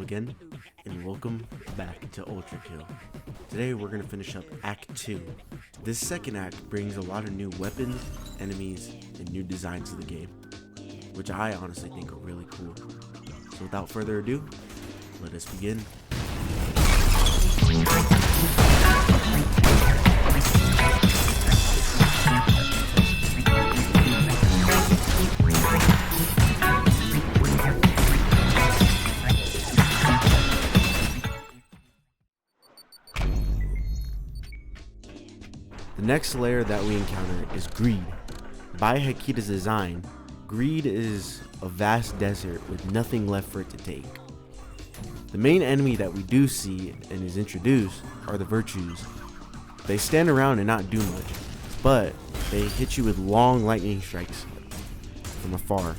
again, and welcome back to Ultrakill. Today we're going to finish up Act 2. This second act brings a lot of new weapons, enemies, and new designs to the game, which I honestly think are really cool. So without further ado, let us begin. The next layer that we encounter is Greed. By Hakita's design, Greed is a vast desert with nothing left for it to take. The main enemy that we do see and is introduced are the Virtues. They stand around and not do much, but they hit you with long lightning strikes from afar.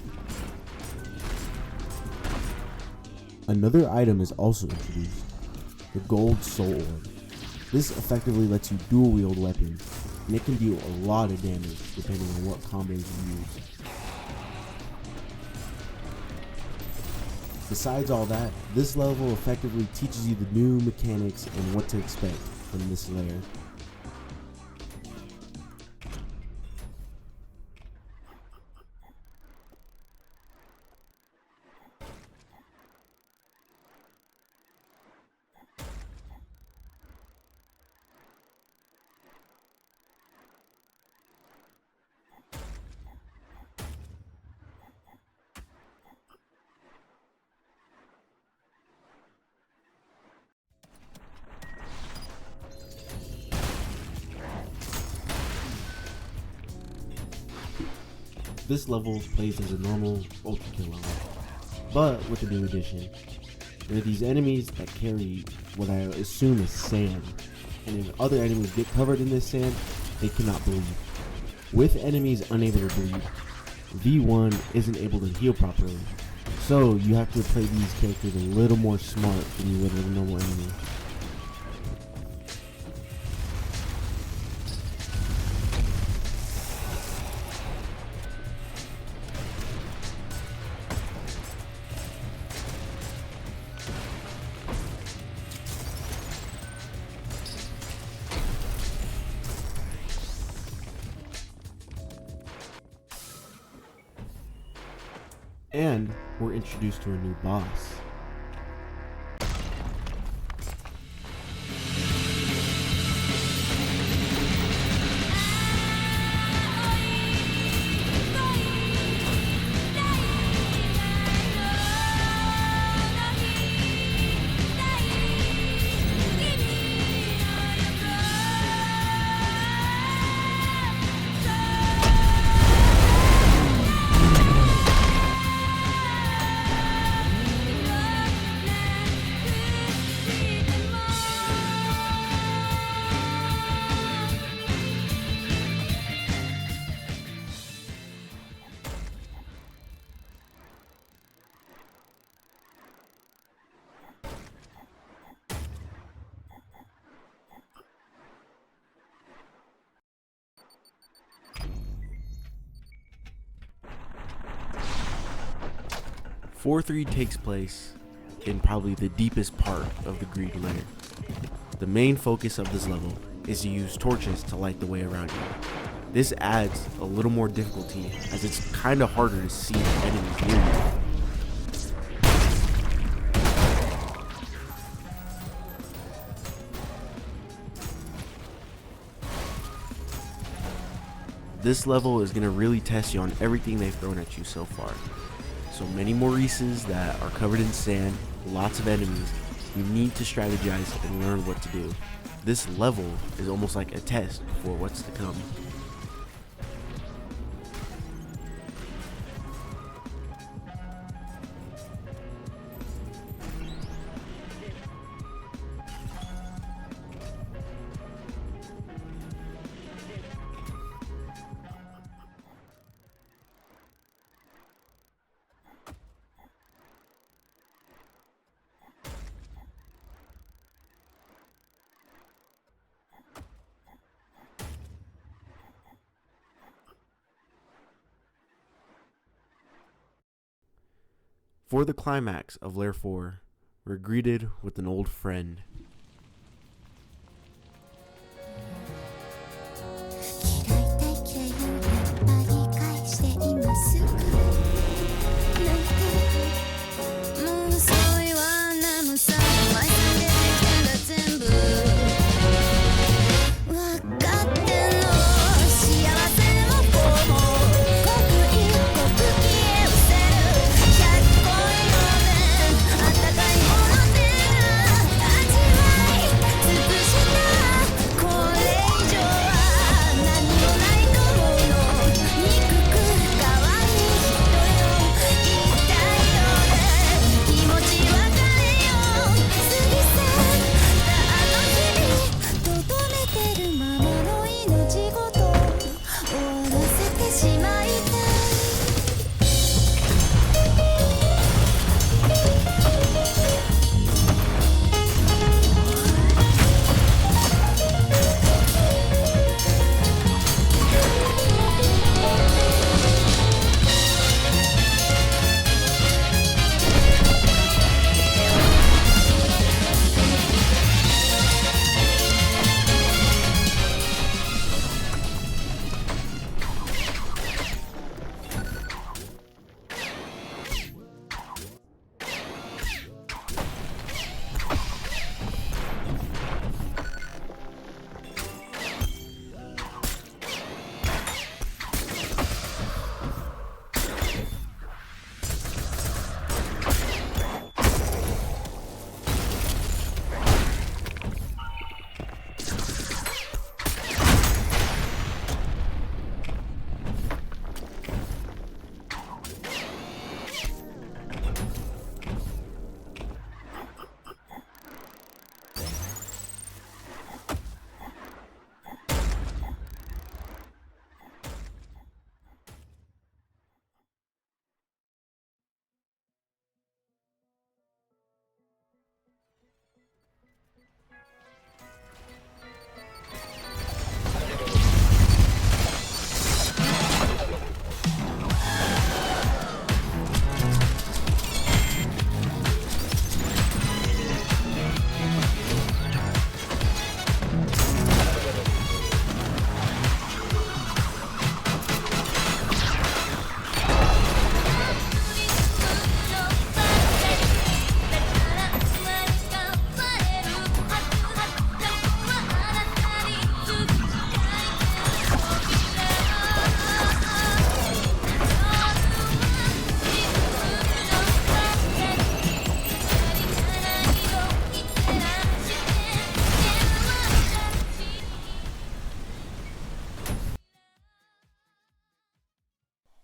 Another item is also introduced, the Gold Soul Orb. This effectively lets you dual wield weapons, and it can deal a lot of damage depending on what combos you use. Besides all that, this level effectively teaches you the new mechanics and what to expect from this layer. This level plays as a normal Ultrakill level, but with a new addition. There are these enemies that carry what I assume is sand, and if other enemies get covered in this sand, they cannot bleed. With enemies unable to bleed, V1 isn't able to heal properly, so you have to play these characters a little more smart than you would with a normal enemy. And we're introduced to a new boss. Floor 3 takes place in probably the deepest part of the Greed layer. The main focus of this level is to use torches to light the way around you. This adds a little more difficulty as it's kinda harder to see the enemies near you. This level is going to really test you on everything they've thrown at you so far. So many more Reeses that are covered in sand, lots of enemies. You need to strategize and learn what to do. This level is almost like a test for what's to come. For the climax of Layer 4, we're greeted with an old friend.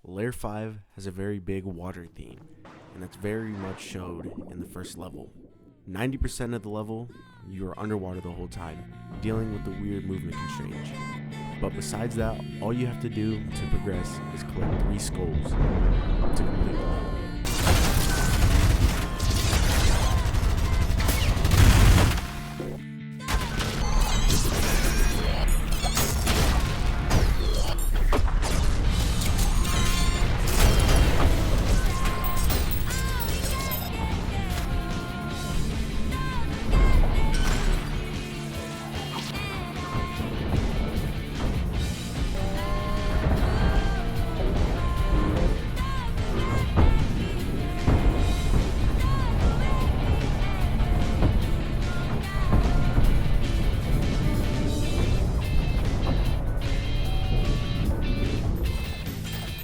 Layer 5 has a very big water theme, and that's very much showed in the first level. 90% of the level, you are underwater the whole time, dealing with the weird movement constraints. But besides that, all you have to do to progress is collect 3 skulls to complete the level.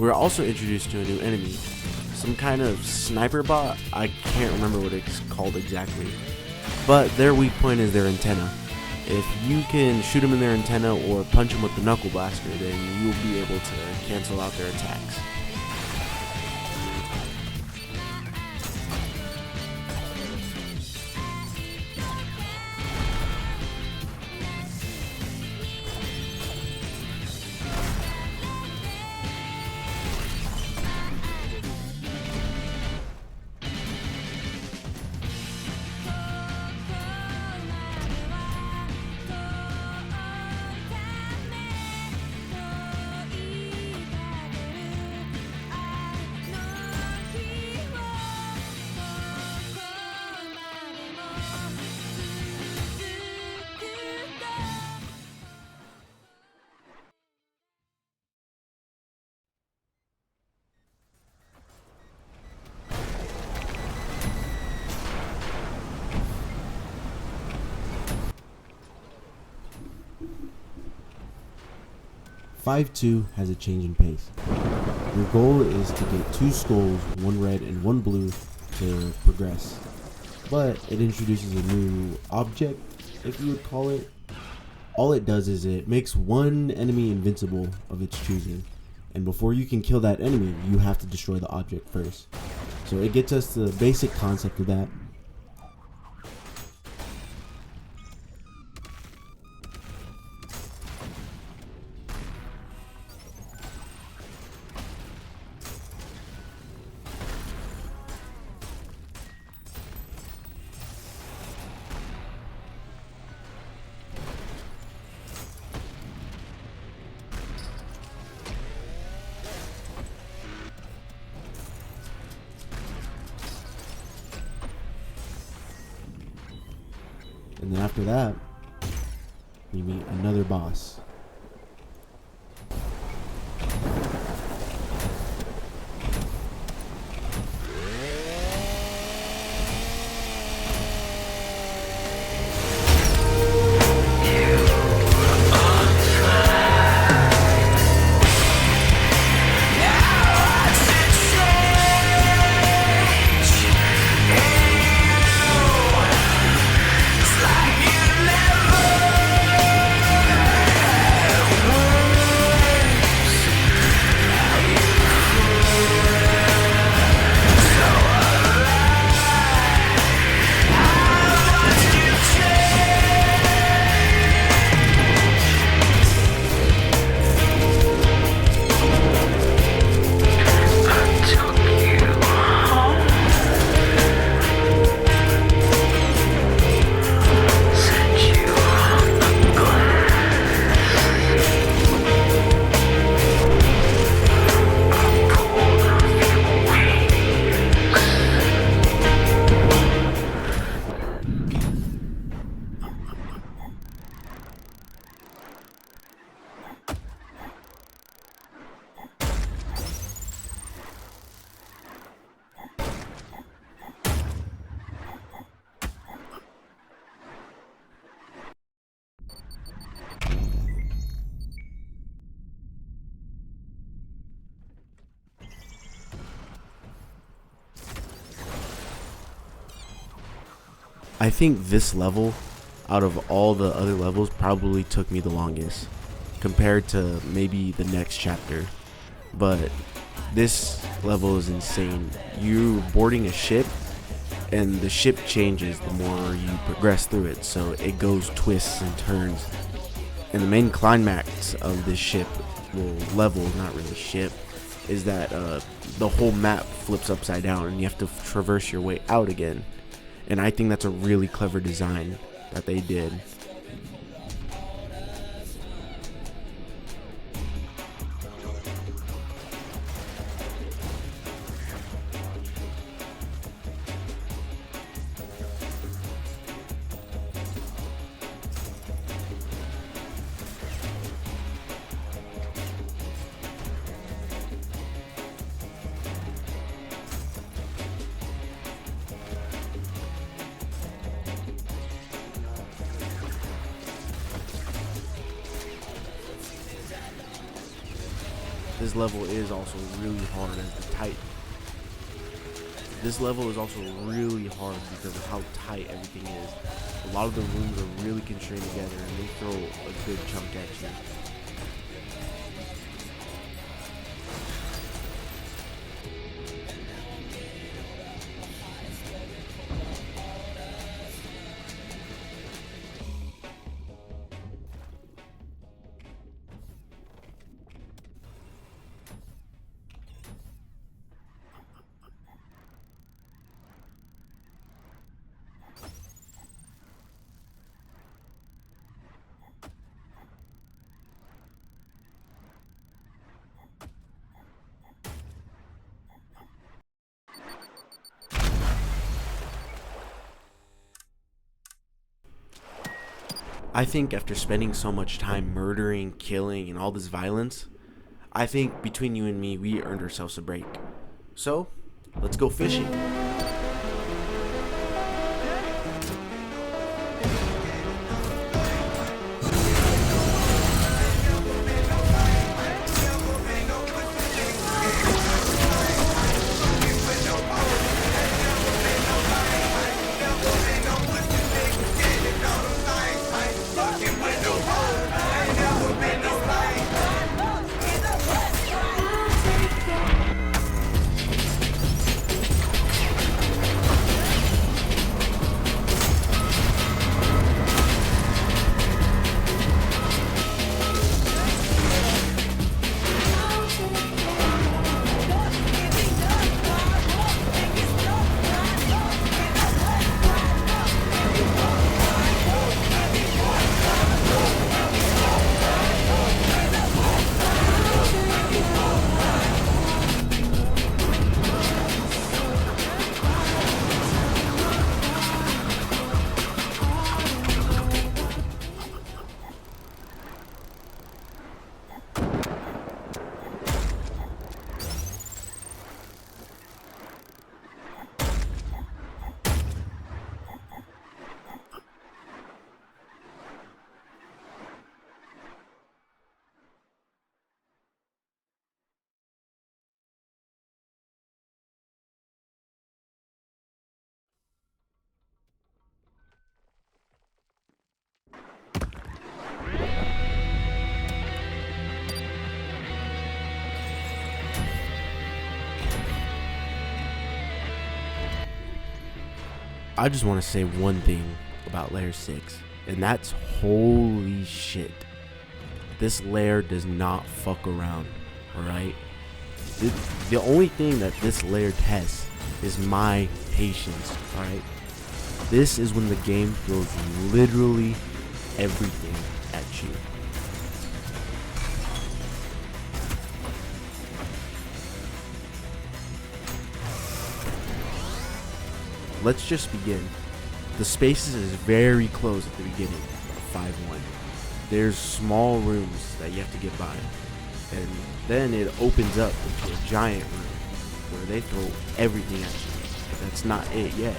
We were also introduced to a new enemy, some kind of sniper bot. I can't remember what it's called exactly, but their weak point is their antenna. If you can shoot them in their antenna or punch them with the knuckle blaster, then you'll be able to cancel out their attacks. 5.2 has a change in pace. Your goal is to get 2 skulls, 1 red and 1 blue to progress, but it introduces a new object, if you would call it. All it does is it makes one enemy invincible of its choosing, and before you can kill that enemy, you have to destroy the object first. So it gets us the basic concept of that. And then after that, we meet another boss. I think this level, out of all the other levels, probably took me the longest compared to maybe the next chapter. But this level is insane. You're boarding a ship and the ship changes the more you progress through it, so it goes twists and turns. And the main climax of this ship, well, level, not really ship, is that the whole map flips upside down and you have to traverse your way out again. And I think that's a really clever design that they did. This level is also really hard as the tight. This level is also really hard because of how tight everything is. A lot of the rooms are really constrained together and they throw a good chunk at you. I think after spending so much time murdering, killing, and all this violence, I think between you and me, we earned ourselves a break. So, let's go fishing. I just want to say one thing about layer 6, and that's holy shit. This layer does not fuck around, alright? The only thing that this layer tests is my patience, alright? This is when the game throws literally everything at you. Let's just begin. The spaces is very close at the beginning of 5-1. There's small rooms that you have to get by. And then it opens up into a giant room where they throw everything at you. But that's not it yet.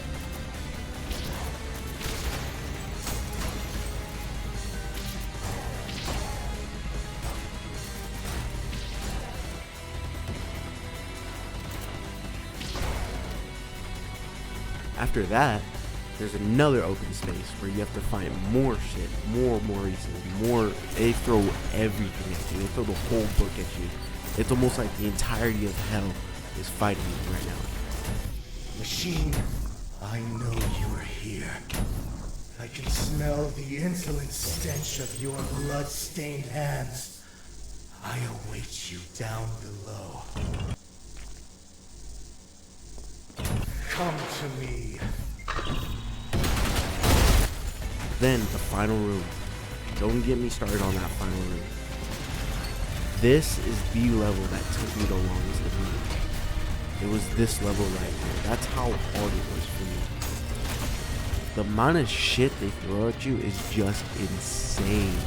After that, there's another open space where you have to find more shit, more reasons, they throw everything at you. They throw the whole book at you. It's almost like the entirety of hell is fighting you right now. Machine, I know you are here. I can smell the insolent stench of your blood-stained hands. I await you down below. Come to me. Then the final room. Don't get me started on that final room. This is the level that took me the longest to beat. It was this level right here. That's how hard it was for me. The amount of shit they throw at you is just insane.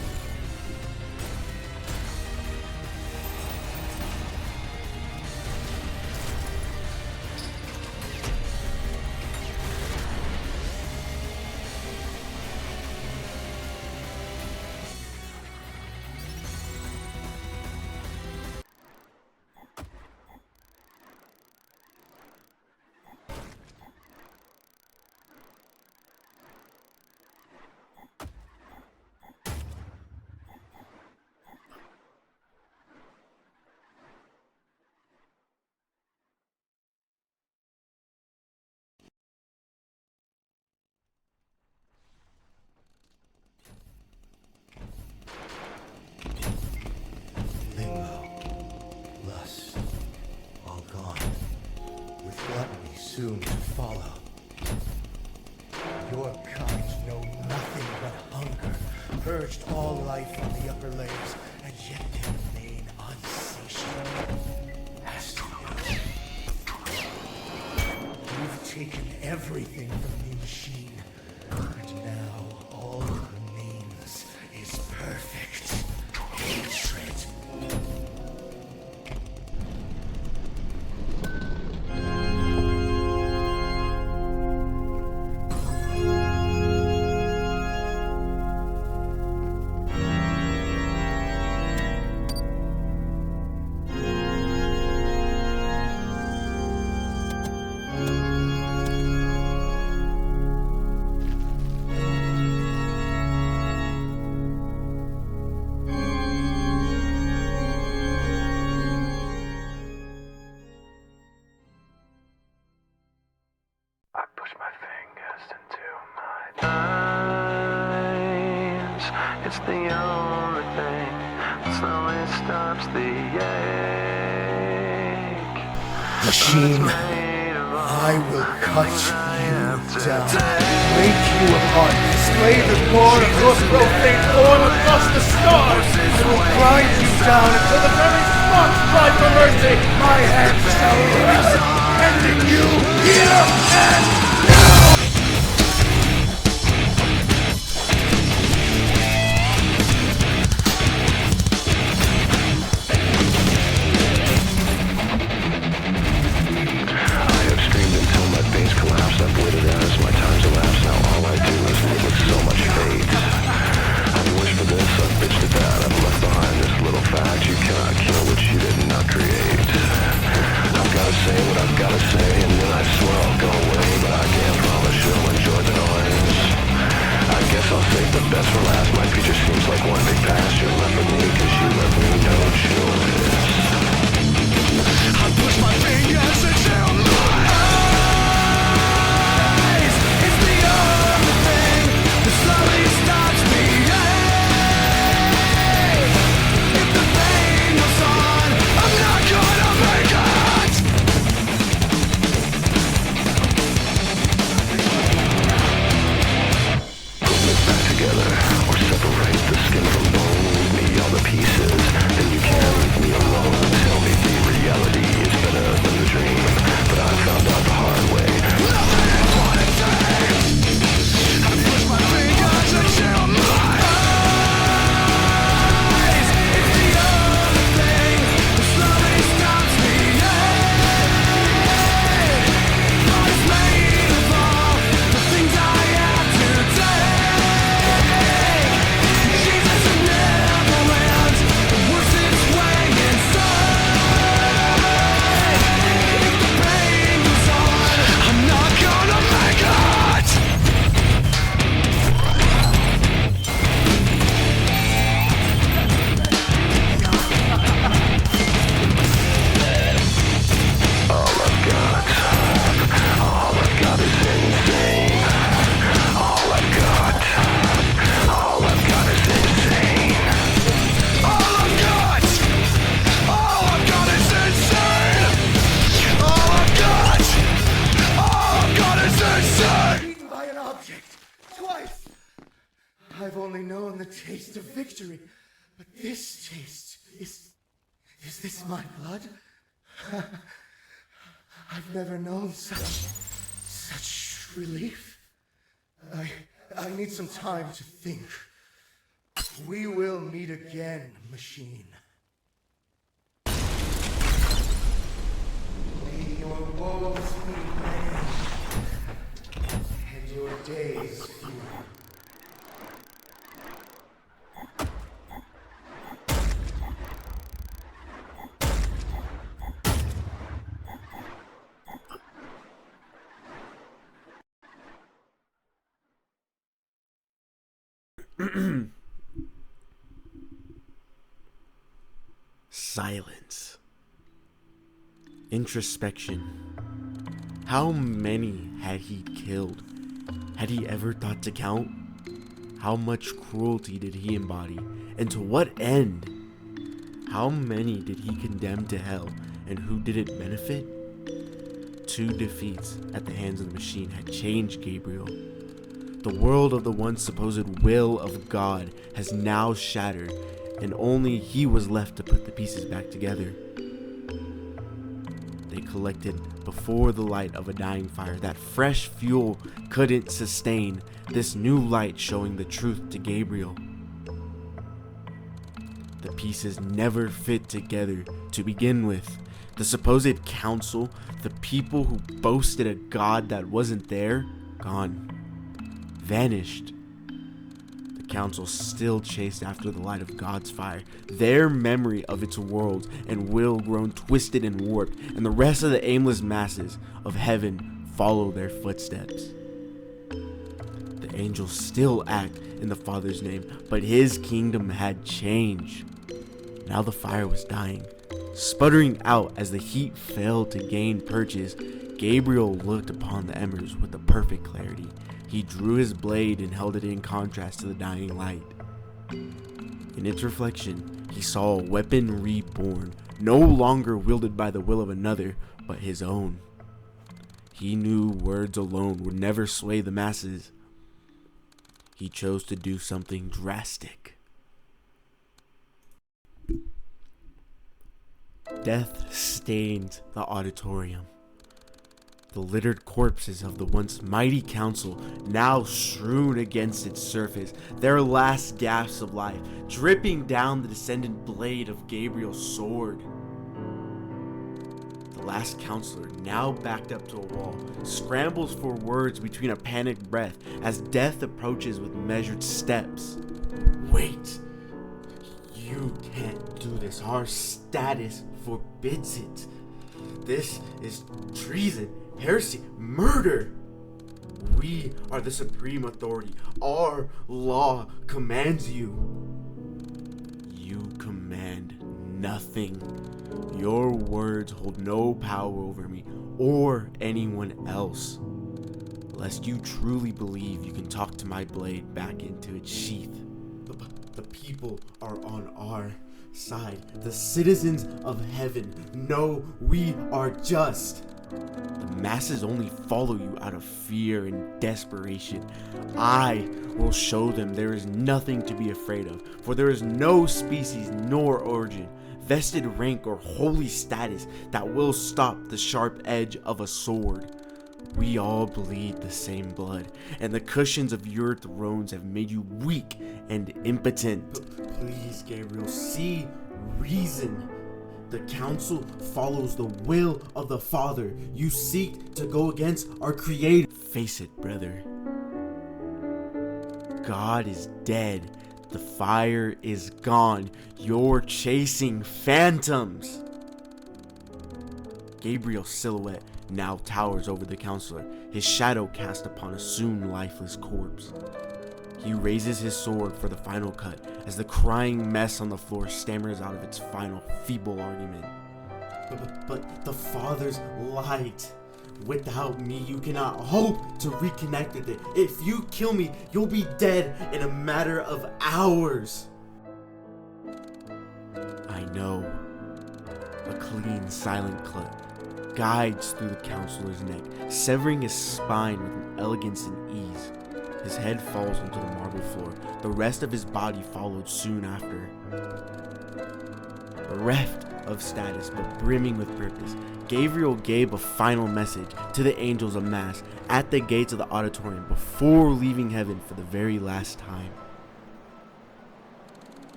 Soon to follow. Your kind know nothing but hunger, purged all life from the upper layers, and yet they remain unsatiable. As to you, you've taken everything from the machine, and now all that remains is perfect hatred. It's the only thing that slowly stops the ache. Machine, I will cut you down, break you apart, splay the core of your profane form across the stars. I will grind you down until the very sparks cry for mercy. My hand shall release, ending you here and now. I've waited as my time's elapsed. Now all I do is live with so much fate. I've wished for this, I've bitched at that. I've left behind this little fact: you cannot kill what you did not create. I've gotta say what I've gotta say, and then I swear I'll go away. But I can't promise you'll enjoy the noise. I guess I'll save the best for last. My future seems like one big pasture left for me, cause you left me no choice. I push my fingers into my eyes. It's I've only known the taste of victory, but this taste is this my blood? I've never known such relief. I need some time to think. We will meet again, machine. May your woes be many, and your days few. Silence. Introspection. How many had he killed? Had he ever thought to count? How much cruelty did he embody? And to what end? How many did he condemn to hell? And who did it benefit? 2 defeats at the hands of the machine had changed Gabriel. The world of the once supposed will of God has now shattered, and only he was left to put the pieces back together. They collected before the light of a dying fire that fresh fuel couldn't sustain, this new light showing the truth to Gabriel. The pieces never fit together to begin with. The supposed council, the people who boasted a God that wasn't there, gone. Vanished. The council still chased after the light of God's fire, their memory of its world and will grown twisted and warped, and the rest of the aimless masses of heaven follow their footsteps. The angels still act in the Father's name, but his kingdom had changed. Now the fire was dying, sputtering out as the heat failed to gain purchase. Gabriel looked upon the embers with a perfect clarity. He drew his blade and held it in contrast to the dying light. In its reflection, he saw a weapon reborn, no longer wielded by the will of another, but his own. He knew words alone would never sway the masses. He chose to do something drastic. Death stained the auditorium. The littered corpses of the once mighty council now strewn against its surface, their last gasps of life dripping down the descendant blade of Gabriel's sword. The last counselor, now backed up to a wall, scrambles for words between a panicked breath as death approaches with measured steps. Wait! You can't do this. Our status forbids it. This is treason, heresy, murder. We are the supreme authority. Our law commands you. You command nothing. Your words hold no power over me or anyone else. Lest you truly believe you can talk to my blade back into its sheath. The people are on our side. The citizens of heaven know we are just. The masses only follow you out of fear and desperation. I will show them there is nothing to be afraid of, for there is no species nor origin, vested rank or holy status that will stop the sharp edge of a sword. We all bleed the same blood, and the cushions of your thrones have made you weak and impotent. Please, Gabriel, see reason. The council follows the will of the Father. You seek to go against our Creator. Face it, brother. God is dead. The fire is gone. You're chasing phantoms. Gabriel's silhouette now towers over the counselor, his shadow cast upon a soon lifeless corpse. He raises his sword for the final cut as the crying mess on the floor stammers out of its final feeble argument. But the Father's light. Without me, you cannot hope to reconnect with it. If you kill me, you'll be dead in a matter of hours. I know. A clean, silent cut guides through the counselor's neck, severing his spine with an elegance and ease. His head falls onto the marble floor. The rest of his body followed soon after. Bereft of status but brimming with purpose, Gabriel gave a final message to the angels amassed at the gates of the auditorium before leaving heaven for the very last time.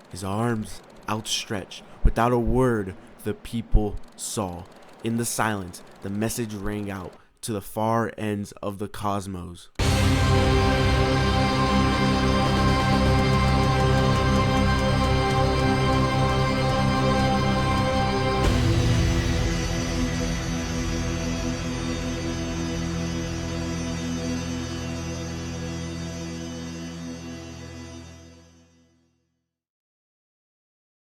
His arms outstretched, without a word, the people saw. In the silence, the message rang out to the far ends of the cosmos.